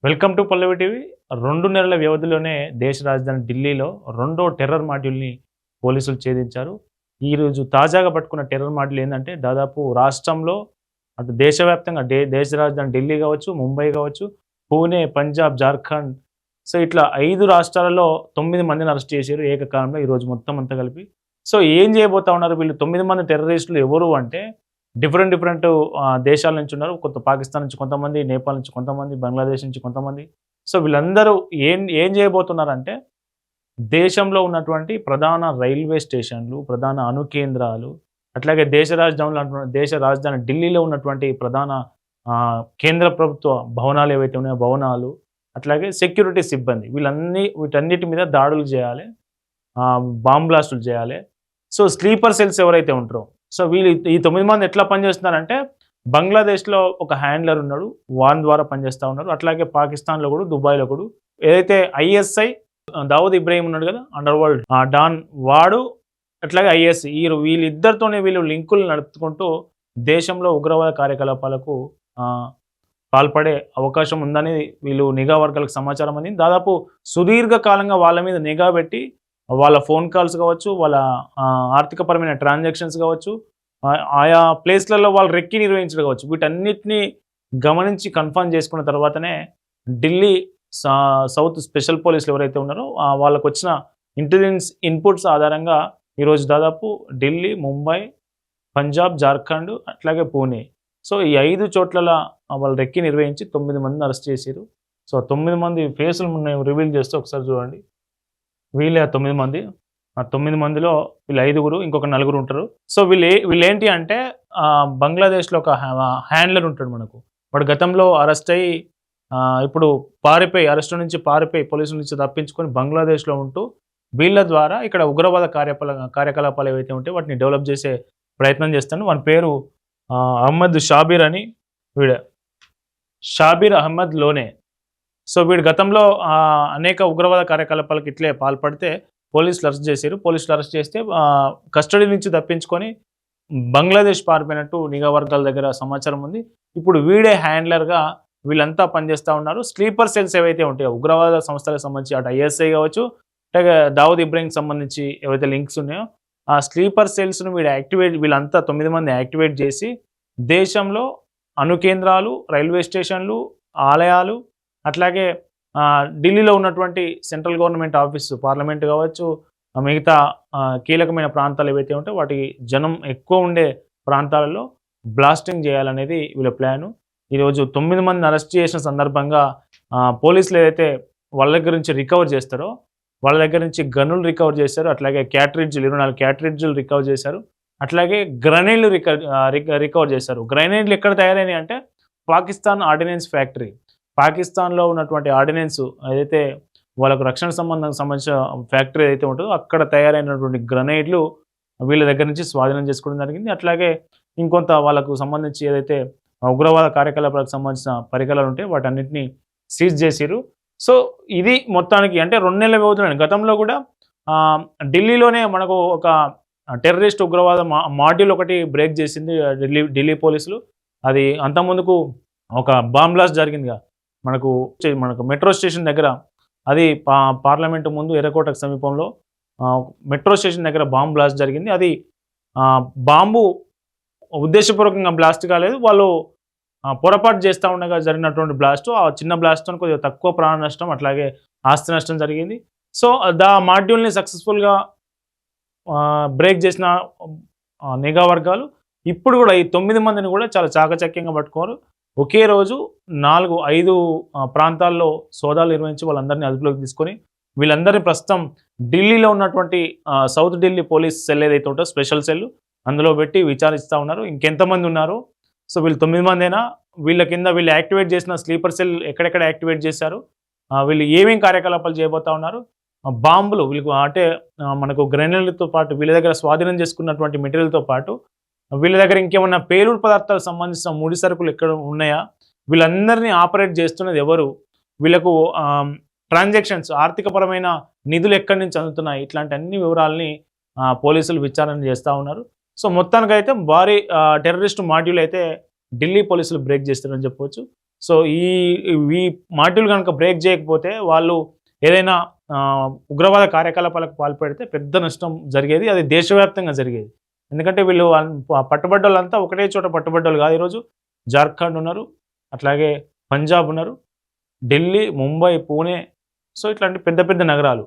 Welcome to Pallavi TV. 2 నెలల వ్యవధిలోనే దేశ రాజధాని ఢిల్లీలో రెండో టెర్రర్ మాడ్యూల్‌ని పోలీసులు ఛేదించారు. ఈరోజు తాజాగా పట్టుకున్న టెర్రర్ మాడ్యూల్ ఏందంటే దాదాపు రాష్ట్రంలో అటు దేశవ్యాప్తంగా దేశ రాజధాని ఢిల్లీ కావచ్చు, ముంబై కావచ్చు, పూణే, పంజాబ్, జార్ఖండ్ ఇట్లా 5 రాష్ట్రాలలో 9 మందిని అరెస్ట్ చేశారు ఏకకాలంలో ఈరోజు మొత్తం అంతా కలిపి. ఏం చేయబోతా ఉన్నారు వీళ్ళు 9 మంది టెర్రరిస్టులు ఎవరు అంటే డిఫరెంట్ దేశాల నుంచి ఉన్నారు. పాకిస్తాన్ నుంచి కొంతమంది, నేపాల్ నుంచి కొంతమంది, బంగ్లాదేశ్ నుంచి కొంతమంది. వీళ్ళందరూ ఏం ఏం చేయబోతున్నారంటే దేశంలో ఉన్నటువంటి ప్రధాన రైల్వే స్టేషన్‌లు, ప్రధాన అణు కేంద్రాలు, అట్లాగే దేశ రాజధాని ఢిల్లీలో ఉన్నటువంటి ప్రధాన కేంద్ర ప్రభుత్వ భవనాలు ఏవైతే ఉన్నాయో భవనాలు, అట్లాగే సెక్యూరిటీ సిబ్బంది వీటన్నిటి మీద దాడులు చేయాలి. బాంబ్ బ్లాస్టులు చేయాలి. స్లీపర్ సెల్స్ ఎవరైతే ఉంటారో వీళ్ళు ఈ 9 మంది ఎట్లా పనిచేస్తున్నారంటే బంగ్లాదేశ్‌లో ఒక హ్యాండ్లర్ ఉన్నాడు. వాని ద్వారా పనిచేస్తా ఉన్నారు. అట్లాగే పాకిస్తాన్‌లో కూడా, దుబాయ్‌లో కూడా ఏదైతే ఐఎస్ఐ దావూద్ ఇబ్రాహీం ఉన్నాడు కదా, అండర్ వరల్డ్ డాన్ వాడు, అట్లాగే ఐఎస్ఐ వీళ్ళిద్దరితోనే వీళ్ళు లింకులు నడుపుకుంటూ దేశంలో ఉగ్రవాద కార్యకలాపాలకు పాల్పడే అవకాశం ఉందని వీళ్ళు నిఘా వర్గాలకు సమాచారం అందింది. దాదాపు సుదీర్ఘకాలంగా వాళ్ళ మీద నిఘా పెట్టి వాళ్ళ ఫోన్ కాల్స్ కావచ్చు, వాళ్ళ ఆర్థికపరమైన ట్రాన్సాక్షన్స్ కావచ్చు, ఆయా ప్లేస్లలో వాళ్ళు రెక్కి నిర్వహించడం కావచ్చు, వీటన్నిటిని గమనించి కన్ఫర్మ్ చేసుకున్న తర్వాతనే ఢిల్లీ సౌత్ స్పెషల్ పోలీసులు ఎవరైతే ఉన్నారో వాళ్ళకు వచ్చిన ఇంటెలిజెన్స్ ఇన్పుట్స్ ఆధారంగా ఈరోజు దాదాపు ఢిల్లీ, ముంబై, పంజాబ్, జార్ఖండ్, అట్లాగే పూణే ఈ 5 చోట్ల వాళ్ళు రెక్కి నిర్వహించి 9 మందిని అరెస్ట్ చేశారు. 9 మంది ఫేసులు మేము రివీల్ చేస్తే ఒకసారి చూడండి. వీళ్ళే 9 మంది. ఆ 9 మందిలో వీళ్ళు 5గురు, ఇంకొక 4గురు ఉంటారు. వీళ్ళేంటి అంటే బంగ్లాదేశ్‌లో ఒక హ్యాండ్లర్ ఉంటాడు మనకు. వాడు గతంలో అరెస్ట్ అయ్యి ఇప్పుడు అరెస్ట్ నుంచి పారిపోయి పోలీసుల నుంచి తప్పించుకొని బంగ్లాదేశ్‌లో ఉంటూ వీళ్ళ ద్వారా ఇక్కడ ఉగ్రవాద కార్యకలాపాలు ఏవైతే ఉంటాయో వాటిని డెవలప్ చేసే ప్రయత్నం చేస్తాడు. వాని పేరు అహ్మద్ షాబీర్ అని. షాబీర్ అహ్మద్ లోనే. వీడు గతంలో అనేక ఉగ్రవాద కార్యకలాపాలకు ఇట్లే పాల్పడితే పోలీసులు అరెస్ట్ చేశారు. పోలీసులు అరెస్ట్ చేస్తే కస్టడీ నుంచి తప్పించుకొని బంగ్లాదేశ్ పారిపోయినట్టు నిఘా వర్గాల దగ్గర సమాచారం ఉంది. ఇప్పుడు వీడే హ్యాండ్లర్గా వీళ్ళంతా పనిచేస్తూ ఉన్నారు. స్లీపర్ సెల్స్ ఏవైతే ఉంటాయో ఉగ్రవాద సంస్థలకు సంబంధించి అటు ఐఎస్ఐ కావచ్చు, అలాగే దావూద్ ఇబ్రాహీంకి సంబంధించి ఏవైతే లింక్స్ ఉన్నాయో ఆ స్లీపర్ సెల్స్ను వీళ్ళంతా 9 మంది యాక్టివేట్ చేసి దేశంలో అణు కేంద్రాలు, రైల్వే స్టేషన్లు, ఆలయాలు, అట్లాగే ఢిల్లీలో ఉన్నటువంటి సెంట్రల్ గవర్నమెంట్ ఆఫీసు, పార్లమెంట్ కావచ్చు, మిగతా కీలకమైన ప్రాంతాలు ఏవైతే ఉంటాయో వాటికి జనం ఎక్కువ ఉండే ప్రాంతాలలో బ్లాస్టింగ్ చేయాలనేది వీళ్ళ ప్లాను. ఈరోజు 9 మందిని అరెస్ట్ చేసిన సందర్భంగా పోలీసులు ఏదైతే వాళ్ళ దగ్గర నుంచి రికవర్ చేస్తారో వాళ్ళ దగ్గర నుంచి గన్నులు రికవర్ చేశారు. అట్లాగే క్యాట్రిడ్జ్లు 24 క్యాట్రిడ్జ్లు రికవర్ చేశారు. అట్లాగే గ్రనేడ్లు రికవర్ చేశారు. గ్రనేడ్లు ఎక్కడ తయారైనాయి అంటే పాకిస్తాన్ ఆర్డినెన్స్ ఫ్యాక్టరీ, పాకిస్తాన్లో ఉన్నటువంటి ఆర్డినెన్స్ ఏదైతే వాళ్ళకు రక్షణ సంబంధించిన ఫ్యాక్టరీ ఏదైతే ఉంటుందో అక్కడ తయారైనటువంటి గ్రనేడ్లు వీళ్ళ దగ్గర నుంచి స్వాధీనం చేసుకోవడం జరిగింది. అట్లాగే ఇంకొంత వాళ్ళకు సంబంధించి ఏదైతే ఉగ్రవాద కార్యకలాపాలకు సంబంధించిన పరికరాలు ఉంటాయి వాటన్నిటిని సీజ్ చేసిరు. ఇది మొత్తానికి అంటే 2 నెలల వ్యవధిలోనే గతంలో కూడా ఢిల్లీలోనే మనకు ఒక టెర్రరిస్ట్ ఉగ్రవాద మాడ్యూల్ ఒకటి బ్రేక్ చేసింది ఢిల్లీ పోలీసులు. అది అంతకుముందుకు ఒక బాంబ్ బ్లాస్ట్ జరిగిందిగా మనకు మెట్రో స్టేషన్ దగ్గర. అది పార్లమెంటు ముందు ఎర్రకోటకు సమీపంలో మెట్రో స్టేషన్ దగ్గర బాంబ్ బ్లాస్ట్ జరిగింది. అది బాంబు ఉద్దేశపూర్వకంగా బ్లాస్ట్ కాలేదు, వాళ్ళు పొరపాటు చేస్తూ ఉండగా జరిగినటువంటి బ్లాస్ట్. ఆ చిన్న బ్లాస్ట్తో కొద్దిగా తక్కువ ప్రాణ నష్టం అట్లాగే ఆస్తి నష్టం జరిగింది. మాడ్యూల్ని సక్సెస్ఫుల్గా బ్రేక్ చేసిన నిఘా వర్గాలు ఇప్పుడు కూడా ఈ 9 మందిని కూడా చాలా చాకచక్యంగా పట్టుకోరు. ఒకే రోజు 5 ప్రాంతాల్లో సోదాలు నిర్వహించి వాళ్ళందరినీ అదుపులోకి తీసుకొని వీళ్ళందరినీ ప్రస్తుతం ఢిల్లీలో ఉన్నటువంటి సౌత్ ఢిల్లీ పోలీస్ సెల్ ఏదైతే ఉంటుందో స్పెషల్ సెల్ అందులో పెట్టి విచారిస్తూ ఉన్నారు. ఇంకెంతమంది ఉన్నారు, వీళ్ళు 9 మందేనా, వీళ్ళ కింద వీళ్ళు యాక్టివేట్ చేసిన స్లీపర్ సెల్ ఎక్కడెక్కడ యాక్టివేట్ చేశారు, వీళ్ళు ఏమేమి కార్యకలాపాలు చేయబోతా ఉన్నారు, బాంబులు వీళ్ళకు అంటే మనకు గ్రెనేడ్లతో పాటు వీళ్ళ దగ్గర స్వాధీనం చేసుకున్నటువంటి మెటీరియల్తో పాటు వీళ్ళ దగ్గర ఇంకేమన్నా పేలుడు పదార్థాలకు సంబంధించిన ముడి సరుకులు ఎక్కడ ఉన్నాయా, వీళ్ళందరినీ ఆపరేట్ చేస్తున్నది ఎవరు, వీళ్ళకు ట్రాన్సాక్షన్స్ ఆర్థికపరమైన నిధులు ఎక్కడి నుంచి అందుతున్నాయి, ఇట్లాంటి అన్ని వివరాలని పోలీసులు విచారణ చేస్తూ ఉన్నారు. మొత్తానికైతే భారీ టెర్రరిస్ట్ మాడ్యూల్ అయితే ఢిల్లీ పోలీసులు బ్రేక్ చేస్తారని చెప్పవచ్చు. సో ఈ మాడ్యూల్ కనుక బ్రేక్ చేయకపోతే వాళ్ళు ఏదైనా ఉగ్రవాద కార్యకలాపాలకు పాల్పడితే పెద్ద నష్టం జరిగేది, అది దేశవ్యాప్తంగా జరిగేది. ఎందుకంటే వీళ్ళు పట్టుబడ్డోళ్ళంతా ఒకటే చోట పట్టుబడ్డోళ్ళు కాదు. ఈరోజు జార్ఖండ్ ఉన్నారు, అట్లాగే పంజాబ్ ఉన్నారు, ఢిల్లీ, ముంబై, పూణే, సో ఇట్లాంటి పెద్ద పెద్ద నగరాలు.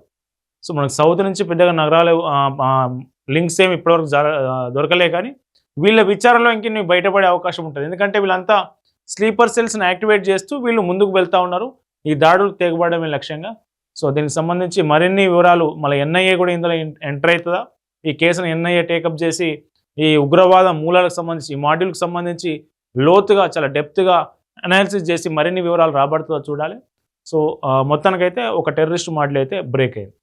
సో మనకు సౌత్ నుంచి పెద్దగా నగరాలు లింక్స్ ఏమి ఇప్పటివరకు దొరకలే, కానీ వీళ్ళ విచారణలో ఇంక బయటపడే అవకాశం ఉంటుంది. ఎందుకంటే వీళ్ళంతా స్లీపర్ సెల్స్ని యాక్టివేట్ చేస్తూ వీళ్ళు ముందుకు వెళ్తూ ఉన్నారు, ఈ దాడులు తెగబడమే లక్ష్యంగా. సో దీనికి సంబంధించి మరిన్ని వివరాలు మళ్ళీ ఎన్ఐఏ కూడా ఇందులో ఎంటర్ అవుతుందా, ఈ కేసును ఎన్ఐఏ టేకప్ చేసి ఈ ఉగ్రవాద మూలాలకు సంబంధించి ఈ మాడ్యూల్కి సంబంధించి లోతుగా చాలా డెప్త్గా అనాలిసిస్ చేసి మరిన్ని వివరాలు రాబడుతుందో చూడాలి. సో మొత్తానికైతే ఒక టెర్రరిస్ట్ మాడ్యూల్ అయితే బ్రేక్ అయింది.